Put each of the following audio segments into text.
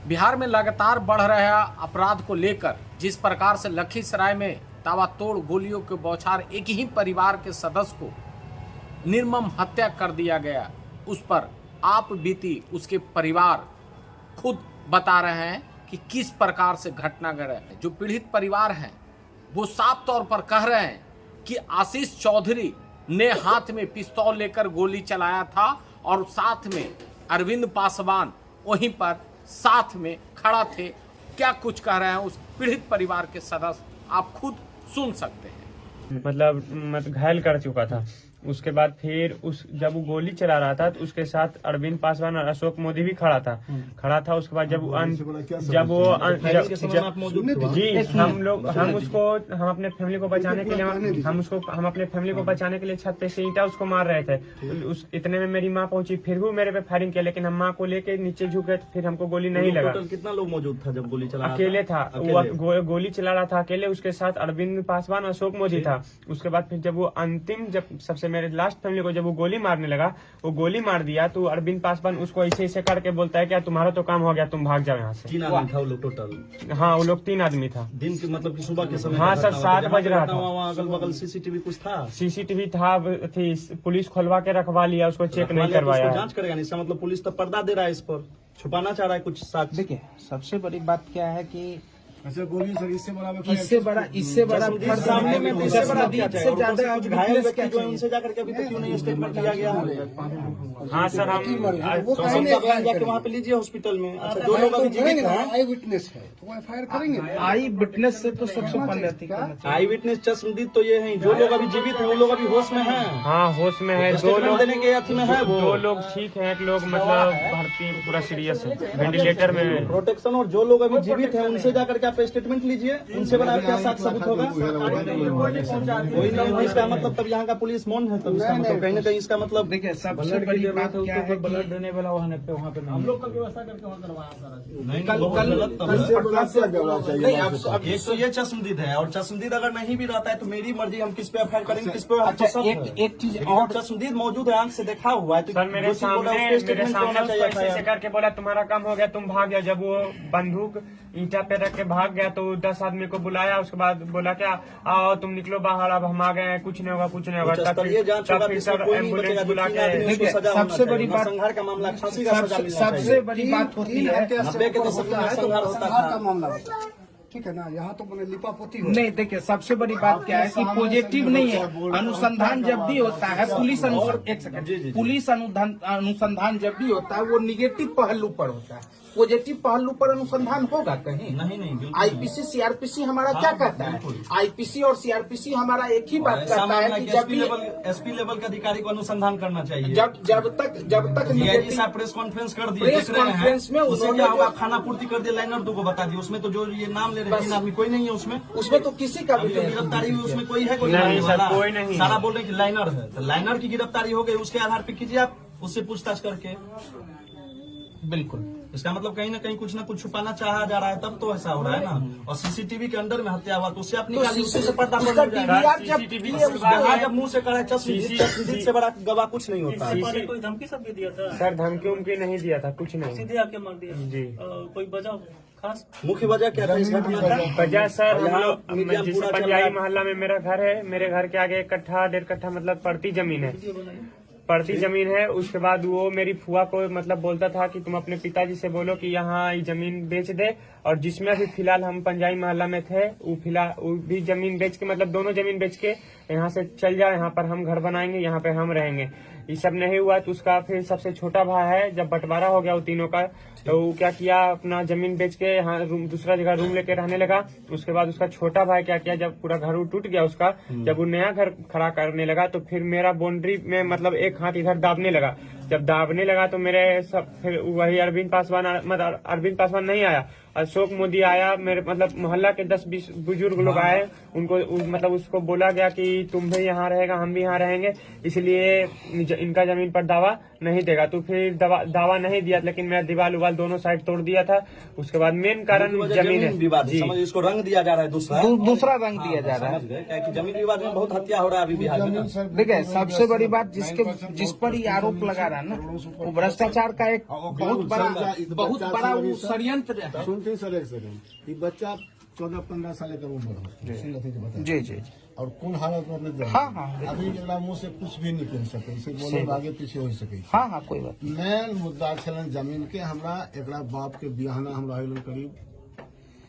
बिहार में लगातार बढ़ रहे अपराध को लेकर जिस प्रकार से लखीसराय में ताबड़तोड़ गोलियों के बौछार एक ही परिवार के सदस्य को निर्मम हत्या कर दिया गया, उस पर आप बीती उसके परिवार खुद बता रहे हैं कि किस प्रकार से घटना घटा है। जो पीड़ित परिवार हैं वो साफ तौर पर कह रहे हैं कि आशीष चौधरी ने हाथ में पिस्तौल लेकर गोली चलाया था और साथ में अरविंद पासवान वहीं पर साथ में खड़ा थे। क्या कुछ कह रहे हैं उस पीड़ित परिवार के सदस्य, आप खुद सुन सकते हैं। मतलब घायल कर चुका था। उसके बाद फिर जब वो गोली चला रहा था तो उसके साथ अरविंद पासवान और अशोक मोदी भी खड़ा था। उसके बाद जब हम अपने फैमिली को बचाने के लिए हम अपने फैमिली को बचाने के लिए छत पे से ईंटा उसको मार रहे थे। इतने में मेरी माँ पहुंची, फिर भी मेरे पे फायरिंग किया, लेकिन हम माँ को लेके नीचे झुके, फिर हमको गोली नहीं लगा। कितना लोग मौजूद था जब गोली चला? अकेले था वो, गोली चला रहा था अकेले। उसके साथ अरविंद पासवान, अशोक मोदी था। उसके बाद फिर जब वो अंतिम, जब सबसे मेरे लास्ट फैमिली को जब वो गोली मारने लगा, वो गोली मार दिया तो अरविंद पासवान उसको ऐसे करके बोलता है क्या तुम्हारा तो काम हो गया, तुम भाग जाओ यहाँ से। 3 आदमी था वो लोग टोटल? हाँ, वो लोग 3 आदमी था। दिन के मतलब कि सुबह के समय? हाँ सर, 7 बज रहा था। वहाँ अगल बगल सीसीटीवी कुछ था? सीसीटीवी था, पुलिस खुलवा के रखवा लिया, उसको चेक नहीं करवाया। जांच करेगा नहीं, इसका मतलब पुलिस तो पर्दा दे रहा है, इस पर छुपाना चाह रहा है कुछ साक्ष्य। देखिए, सबसे बड़ी बात क्या है कि गोली सर इससे बड़ा सामने में इससे ज्यादा घायल व्यक्ति जो है उनसे जाकर के अभी तक क्यों नहीं स्टेटमेंट लिया गया? हाँ सर, हम जाके वहाँ पे लीजिए हॉस्पिटल में। अच्छा, जो लोग अभी जीवित हैं, आई विटनेस है तो एफआईआर करेंगे। आई विटनेस से तो सबसे पहले आई विटनेस चश्मदीद तो ये है। जो लोग अभी जीवित हैं वो लोग अभी होश में हैं? हाँ, होश में है। 2 लोग देने के अथी में है, वो 2 लोग ठीक है, एक लोग मतलब भर्ती पूरा सीरियस है, वेंटिलेटर में प्रोटेक्शन। और जो लोग अभी जीवित हैं उनसे जाकर के आप स्टेटमेंट लीजिए, उनसे बना क्या साक्ष्य सबूत होगा? कोई नहीं, इसका मतलब तब यहाँ का पुलिस मौन है, तब इसका मतलब कहीं ना कहीं इसका मतलब। देखिए, सबसे बड़ी बात क्या है, ब्लड देने वाला वहाँ पे हम लोग का व्यवस्था करके वहाँ करवाया सारा। ये चश्मदीद है, और चश्मदीद अगर नहीं भी रहता है तो मेरी मर्जी, हम किस पे एफआईआर करेंगे, किस पे। एक चीज और, चश्मदीद मौजूद है, आंख से देखा हुआ है। सर, मेरे सामने ऐसे करके बोला तुम्हारा काम हो गया, तुम भाग गया। जब वो बंदूक ईंटा पे रख के भाग गया तो 10 आदमी को बुलाया। उसके बाद बोला क्या, आओ तुम निकलो बाहर, अब हम आ गए हैं, कुछ नहीं होगा, कुछ नहीं होगा। तब फिर सर एम्बुलेंस बुला के। सबसे बड़ी बात, संघार का मामला, फांसी का सजा मिलना चाहिए। सबसे बड़ी बात होती है, संघार होता का मामला होता है, ठीक है ना। यहाँ तो मैंने लिपापोती नहीं। देखिए, सबसे बड़ी बात क्या है कि पॉजिटिव नहीं है। अनुसंधान जब भी होता है, पुलिस अनुसंधान जब भी होता है वो निगेटिव पहलू पर होता है, पॉजिटिव पहलू पर अनुसंधान होगा कहीं? नहीं। आईपीसी सीआरपीसी हमारा क्या कहता है? आईपीसी और सीआरपीसी हमारा एक ही बात कहता है कि जब भी एसपी लेवल के अधिकारी को अनुसंधान करना चाहिए। जब तक प्रेस कॉन्फ्रेंस कर दिए, प्रेस कॉन्फ्रेंस में उन्होंने खाना पूर्ति कर दिया, लाइनर 2 को बता दिया। उसमें तो जो ये नाम ले रहे हैं आदमी, कोई नहीं है उसमें तो किसी का भी गिरफ्तारी हुई उसमें कोई है? कोई नहीं सर, कोई नहीं। सारा बोल रहे कि लाइनर है, तो लाइनर की गिरफ्तारी हो गई, उसके आधार पर कीजिए आप, उससे पूछताछ करके। बिल्कुल, इसका मतलब कहीं ना कहीं कुछ ना कुछ छुपाना चाहा जा रहा है, तब तो ऐसा हो रहा है ना। और सीसीटीवी के अंदर में हत्या हुआ तो उससे अपनी उसी से पर्दा जब मुंह से करा, चश्मदीद से बड़ा गवाह कुछ नहीं होता। कोई धमकी सब भी दिया था? सर, धमकी उमकी नहीं दिया था, कुछ नहीं, सीधे आके मार दिया जी। कोई वजह खास? मुख्य वजह क्या था इस घटना का? वजह सर, जिस पंजाबी मोहल्ला में मेरा घर है, मेरे घर के आगे 1 कट्ठा 1.5 कट्ठा मतलब पड़ती जमीन है। उसके बाद वो मेरी फुआ को मतलब बोलता था कि तुम अपने पिताजी से बोलो कि यहाँ ये जमीन बेच दे, और जिसमें अभी फिलहाल हम पंजाबी मोहल्ला में थे वो भी जमीन बेच के, मतलब दोनों जमीन बेच के यहाँ से चल जाओ, यहाँ पर हम घर बनाएंगे, यहाँ पे हम रहेंगे। ये सब नहीं हुआ तो उसका फिर सबसे छोटा भाई है, जब बंटवारा हो गया वो तीनों का, तो वो क्या किया, अपना जमीन बेच के यहाँ दूसरा जगह रूम लेके रहने लगा। उसके बाद उसका छोटा भाई क्या किया, जब पूरा घर टूट गया उसका, जब वो नया घर खड़ा करने लगा तो फिर मेरा बाउंड्री में मतलब एक हाथ इधर दाबने लगा। जब दाबने लगा तो मेरे सब फिर वही अरविंद पासवान नहीं आया, अशोक मोदी आया, मेरे मतलब मोहल्ला के 10-20 बुजुर्ग लोग आए। उनको मतलब उसको बोला गया कि तुम भी यहाँ रहेगा, हम भी यहाँ रहेंगे, इसलिए इनका जमीन पर दावा नहीं देगा। तो फिर दावा नहीं दिया, लेकिन मैं दीवार उवाल दोनों साइड तोड़ दिया था। उसके बाद मेन कारण जमीन है विवाद जी। समझ, इसको रंग दिया जा रहा है दूसरा दूसरा रंग दिया जा रहा है। समझ गए क्या कि जमीन विवाद में बहुत हत्या हो रहा है अभी बिहार में ना। देखिए सबसे बड़ी बात जिस पर ये आरोप लगा रहा है ना, वो भ्रष्टाचार का एक बहुत बड़ा वो षड्यंत्र है। सुनते सर एक सेकंड, ये बच्चा 14-15 साल का उम्र हो जी जी और कौन हालत में अपने हाँ अभी एकरा मुंह से कुछ भी निकल सके, इसे बोले आगे पीछे हो सके। हाँ कोई बात मेन मुद्दा छलन जमीन के। हमरा एकरा बाप के बियाहना हमरा आइलन करीब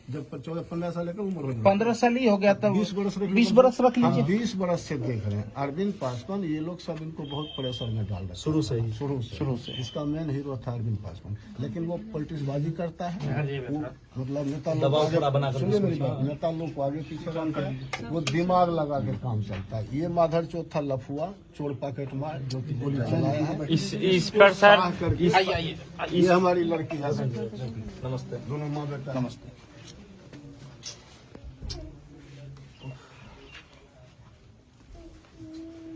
जब 14-15 साल का उम्र हो 15 साल ही हो गया तब 20 बरस 20 बरस रख लीजिए। 20 बरस से देख रहे हैं अरविंद पासवान, ये लोग सब इनको बहुत प्रेशर में डाल रहे शुरू से ही शुरू से इसका मेन हीरो था अरविंद पासवान, लेकिन वो पॉलिटिक्सबाजी करता है। वो मतलब नेता लोग को आगे पीछे कर वो दिमाग लगा के काम चलता है। ये माधर चौथ था लफुआ चोर पॉकेट मार जो कि गोली चलाया है। इस पर सर ये हमारी लड़की है। नमस्ते दोनों माँ बेटा नमस्ते।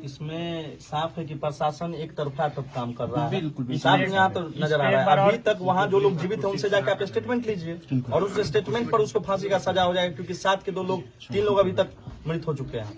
इसमें साफ है कि प्रशासन एक तरफा तक काम कर रहा है। बिल्कुल साफ यहाँ तो नजर आ रहा है। अभी तक वहाँ जो लोग जीवित हैं उनसे जाकर आप स्टेटमेंट लीजिए और उस स्टेटमेंट पर उसको फांसी का सजा हो जाएगा, क्योंकि 7 के 2 लोग 3 लोग अभी तक मृत हो चुके हैं।